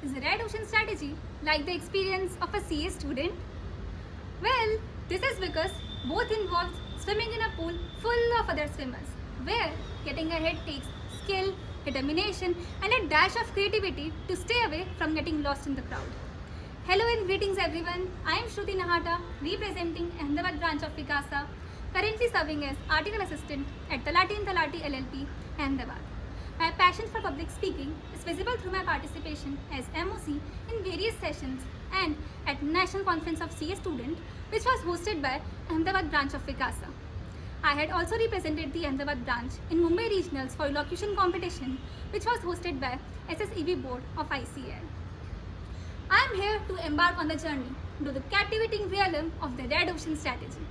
Is a red ocean strategy like the experience of a CA student? Well, this is because both involves swimming in a pool full of other swimmers, where getting ahead takes skill, determination, and a dash of creativity to stay away from getting lost in the crowd. Hello and greetings everyone. I am Shruti Nahata, representing Ahmedabad branch of Vikasa, currently serving as article assistant at Talati & Talati LLP, Ahmedabad. My passion for public speaking is visible through my participation as MOC in various sessions and at National Conference of CA Student, which was hosted by Ahmedabad branch of Vikasa. I had also represented the Ahmedabad branch in Mumbai Regionals for elocution competition, which was hosted by SSEB Board of ICAI. I am here to embark on the journey into the captivating realm of the Red Ocean strategy.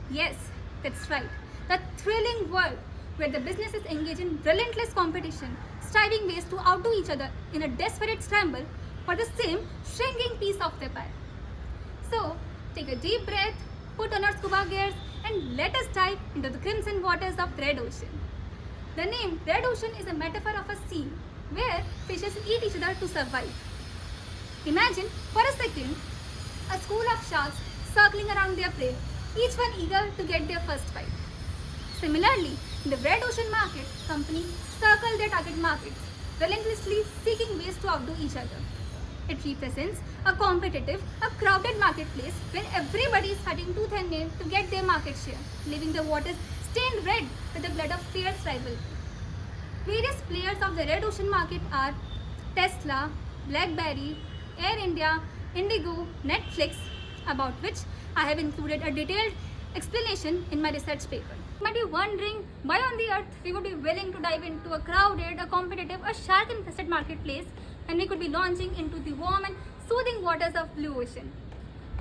Yes, that's right, the thrilling world where the businesses engage in relentless competition, striving ways to outdo each other in a desperate scramble for the same shrinking piece of the pie. So, take a deep breath, put on our scuba gears, and let us dive into the crimson waters of Red Ocean. The name Red Ocean is a metaphor of a sea where fishes eat each other to survive. Imagine for a second a school of sharks circling around their prey, each one eager to get their first bite. Similarly, in the Red Ocean market, companies circle their target markets, relentlessly seeking ways to outdo each other. It represents a competitive, a crowded marketplace where everybody is fighting tooth and nail to get their market share, leaving the waters stained red with the blood of fierce rivalry. Various players of the Red Ocean market are Tesla, BlackBerry, Air India, Indigo, Netflix, about which I have included a detailed explanation in my research paper. You might be wondering why on the earth we would be willing to dive into a crowded, a competitive, a shark-infested marketplace when we could be launching into the warm and soothing waters of Blue Ocean.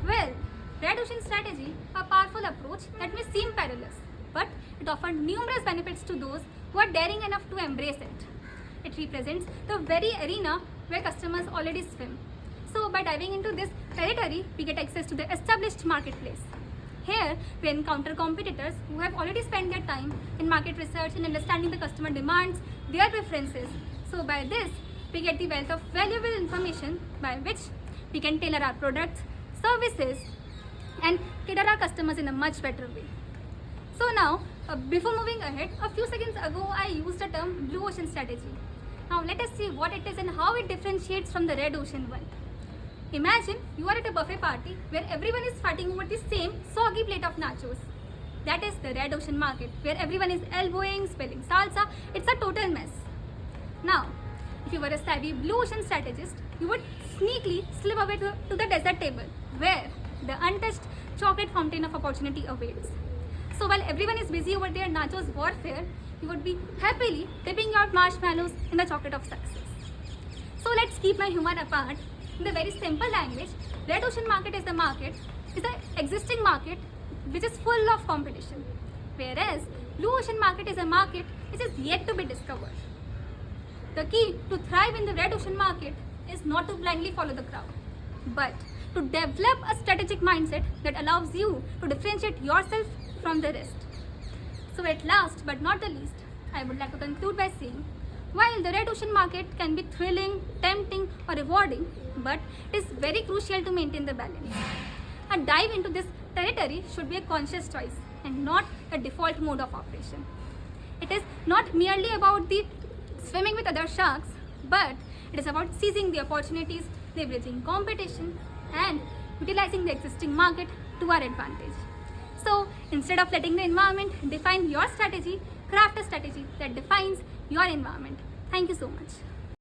Well, Red Ocean strategy, a powerful approach that may seem perilous, but it offers numerous benefits to those who are daring enough to embrace it. It represents the very arena where customers already swim. So by diving into this territory, we get access to the established marketplace. Here, we encounter competitors who have already spent their time in market research and understanding the customer demands, their preferences. So by this, we get the wealth of valuable information by which we can tailor our products, services, and cater our customers in a much better way. So now, before moving ahead, a few seconds ago, I used the term Blue Ocean strategy. Now let us see what it is and how it differentiates from the Red Ocean one. Imagine you are at a buffet party where everyone is fighting over the same soggy plate of nachos. That is the Red Ocean market, where everyone is elbowing, spilling salsa. It's a total mess. Now, if you were a savvy Blue Ocean strategist, you would sneakily slip away to the dessert table, where the untouched chocolate fountain of opportunity awaits. So while everyone is busy over their nachos warfare, you would be happily dipping your marshmallows in the chocolate of success. So let's keep my humor apart. In the very simple language, Red Ocean market is an existing market which is full of competition, whereas Blue Ocean market is a market which is yet to be discovered. The key to thrive in the Red Ocean market is not to blindly follow the crowd, but to develop a strategic mindset that allows you to differentiate yourself from the rest. So at last but not the least, I would like to conclude by saying, while the Red Ocean market can be thrilling, tempting, or rewarding, but it is very crucial to maintain the balance. A dive into this territory should be a conscious choice and not a default mode of operation. It is not merely about the swimming with other sharks, but it is about seizing the opportunities, leveraging competition, and utilizing the existing market to our advantage. So instead of letting the environment define your strategy, craft a strategy that defines your environment. Thank you so much.